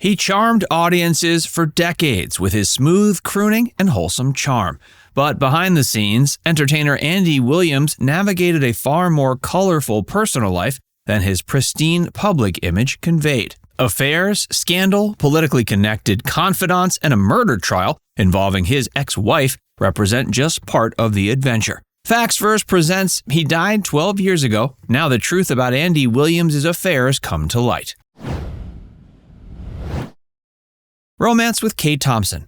He charmed audiences for decades with his smooth crooning and wholesome charm. But behind the scenes, entertainer Andy Williams navigated a far more colorful personal life than his pristine public image conveyed. Affairs, scandal, politically connected confidants, and a murder trial involving his ex-wife represent just part of the adventure. Facts Verse presents He Died 12 Years Ago. Now the truth about Andy Williams' affairs come to light. Romance with Kay Thompson.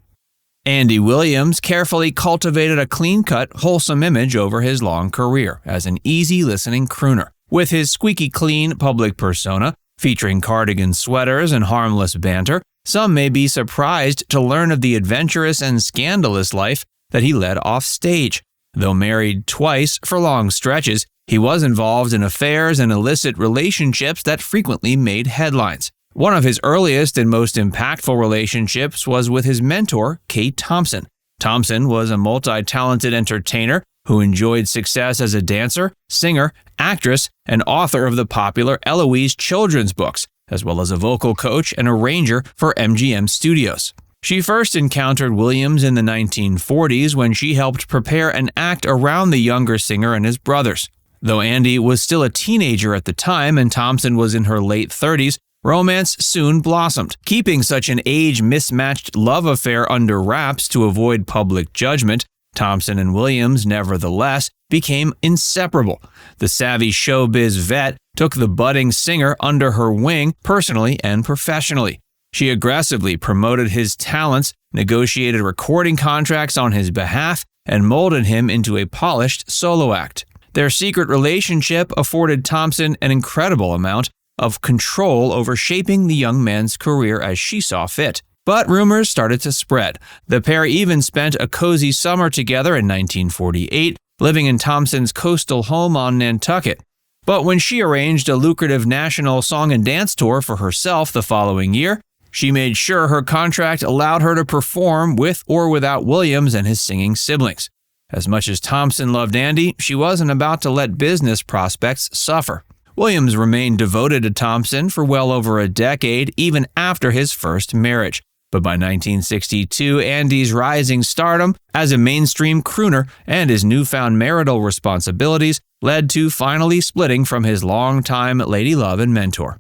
Andy Williams carefully cultivated a clean-cut, wholesome image over his long career as an easy-listening crooner. With his squeaky clean public persona, featuring cardigan sweaters and harmless banter, some may be surprised to learn of the adventurous and scandalous life that he led off stage. Though married twice for long stretches, he was involved in affairs and illicit relationships that frequently made headlines. One of his earliest and most impactful relationships was with his mentor, Kay Thompson. Thompson was a multi-talented entertainer who enjoyed success as a dancer, singer, actress, and author of the popular Eloise children's books, as well as a vocal coach and arranger for MGM Studios. She first encountered Williams in the 1940s when she helped prepare an act around the younger singer and his brothers. Though Andy was still a teenager at the time and Thompson was in her late 30s, romance soon blossomed. Keeping such an age-mismatched love affair under wraps to avoid public judgment, Thompson and Williams, nevertheless, became inseparable. The savvy showbiz vet took the budding singer under her wing personally and professionally. She aggressively promoted his talents, negotiated recording contracts on his behalf, and molded him into a polished solo act. Their secret relationship afforded Thompson an incredible amount of control over shaping the young man's career as she saw fit. But rumors started to spread. The pair even spent a cozy summer together in 1948, living in Thompson's coastal home on Nantucket. But when she arranged a lucrative national song and dance tour for herself the following year, she made sure her contract allowed her to perform with or without Williams and his singing siblings. As much as Thompson loved Andy, she wasn't about to let business prospects suffer. Williams remained devoted to Thompson for well over a decade, even after his first marriage. But by 1962, Andy's rising stardom as a mainstream crooner and his newfound marital responsibilities led to finally splitting from his longtime ladylove and mentor.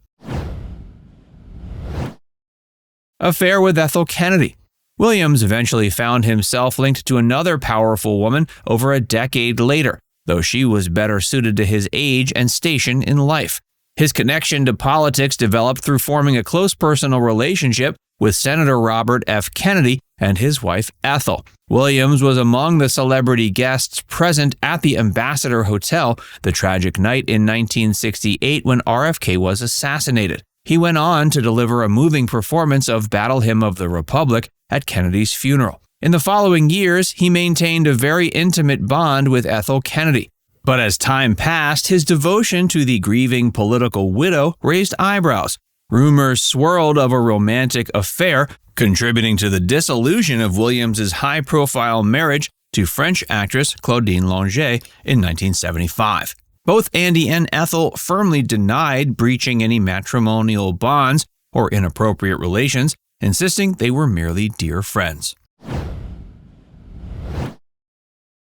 Affair with Ethel Kennedy. Williams eventually found himself linked to another powerful woman over a decade later, though she was better suited to his age and station in life. His connection to politics developed through forming a close personal relationship with Senator Robert F. Kennedy and his wife Ethel. Williams was among the celebrity guests present at the Ambassador Hotel the tragic night in 1968 when RFK was assassinated. He went on to deliver a moving performance of Battle Hymn of the Republic at Kennedy's funeral. In the following years, he maintained a very intimate bond with Ethel Kennedy. But as time passed, his devotion to the grieving political widow raised eyebrows. Rumors swirled of a romantic affair, contributing to the dissolution of Williams's high-profile marriage to French actress Claudine Longet in 1975. Both Andy and Ethel firmly denied breaching any matrimonial bonds or inappropriate relations, insisting they were merely dear friends.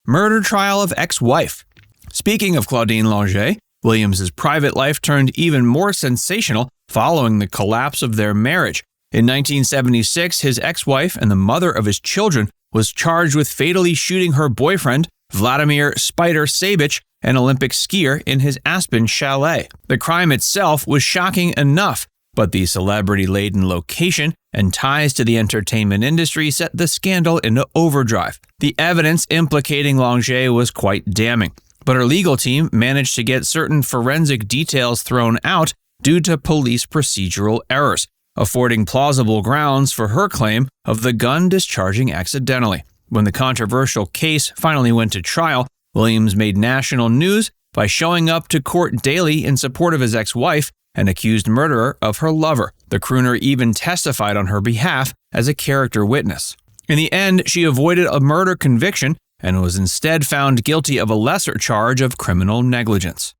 Murder trial of ex-wife. Speaking of Claudine Longet, Williams's private life turned even more sensational following the collapse of their marriage. In 1976, his ex-wife and the mother of his children was charged with fatally shooting her boyfriend, Vladimir Spider Sabich, an Olympic skier, in his Aspen chalet. The crime itself was shocking enough, but the celebrity-laden location and ties to the entertainment industry set the scandal into overdrive. The evidence implicating Longet was quite damning, but her legal team managed to get certain forensic details thrown out due to police procedural errors, affording plausible grounds for her claim of the gun discharging accidentally. When the controversial case finally went to trial, Williams made national news by showing up to court daily in support of his ex-wife and accused murderer of her lover. The crooner even testified on her behalf as a character witness. In the end, she avoided a murder conviction and was instead found guilty of a lesser charge of criminal negligence.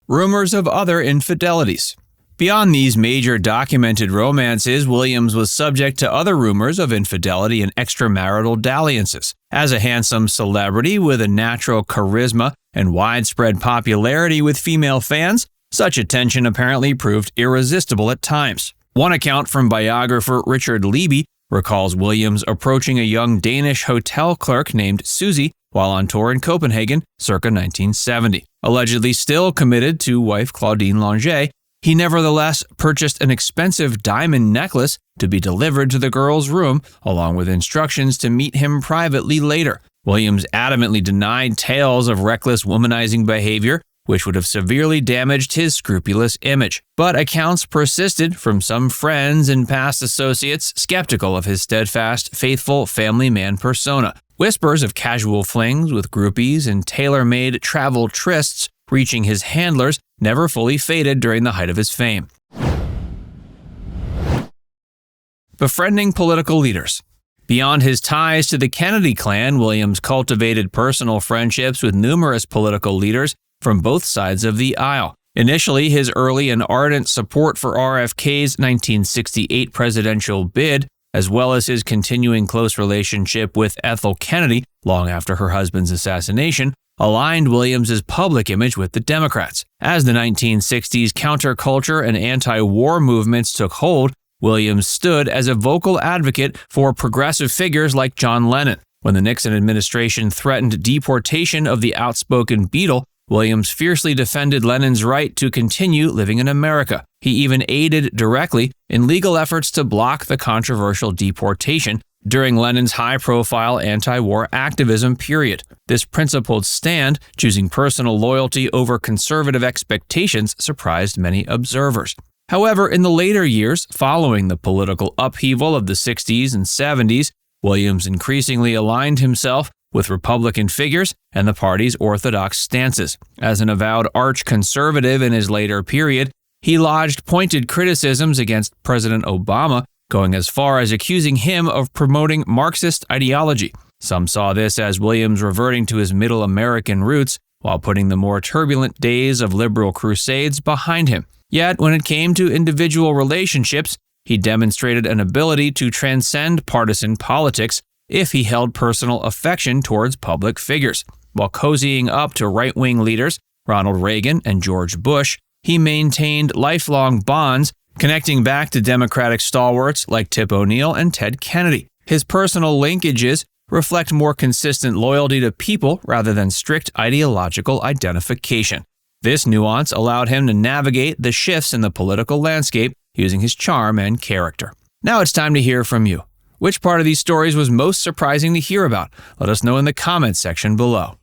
Rumors of other infidelities. Beyond these major documented romances, Williams was subject to other rumors of infidelity and extramarital dalliances. As a handsome celebrity with a natural charisma and widespread popularity with female fans, such attention apparently proved irresistible at times. One account from biographer Richard Levy recalls Williams approaching a young Danish hotel clerk named Susie while on tour in Copenhagen circa 1970. Allegedly still committed to wife Claudine Longet, he nevertheless purchased an expensive diamond necklace to be delivered to the girl's room, along with instructions to meet him privately later. Williams adamantly denied tales of reckless womanizing behavior, which would have severely damaged his scrupulous image. But accounts persisted from some friends and past associates skeptical of his steadfast, faithful family man persona. Whispers of casual flings with groupies and tailor-made travel trysts reaching his handlers never fully faded during the height of his fame. Befriending political leaders. Beyond his ties to the Kennedy clan, Williams cultivated personal friendships with numerous political leaders from both sides of the aisle. Initially, his early and ardent support for RFK's 1968 presidential bid, as well as his continuing close relationship with Ethel Kennedy long after her husband's assassination, aligned Williams's public image with the Democrats. As the 1960s counterculture and anti-war movements took hold, Williams stood as a vocal advocate for progressive figures like John Lennon. When the Nixon administration threatened deportation of the outspoken Beatle, Williams fiercely defended Lennon's right to continue living in America. He even aided directly in legal efforts to block the controversial deportation during Lennon's high-profile anti-war activism period. This principled stand, choosing personal loyalty over conservative expectations, surprised many observers. However, in the later years, following the political upheaval of the 60s and 70s, Williams increasingly aligned himself with Republican figures and the party's orthodox stances. As an avowed arch-conservative in his later period, he lodged pointed criticisms against President Obama, going as far as accusing him of promoting Marxist ideology. Some saw this as Williams reverting to his Middle American roots while putting the more turbulent days of liberal crusades behind him. Yet, when it came to individual relationships, he demonstrated an ability to transcend partisan politics if he held personal affection towards public figures. While cozying up to right-wing leaders, Ronald Reagan and George Bush, he maintained lifelong bonds connecting back to Democratic stalwarts like Tip O'Neill and Ted Kennedy. His personal linkages reflect more consistent loyalty to people rather than strict ideological identification. This nuance allowed him to navigate the shifts in the political landscape using his charm and character. Now it's time to hear from you. Which part of these stories was most surprising to hear about? Let us know in the comments section below.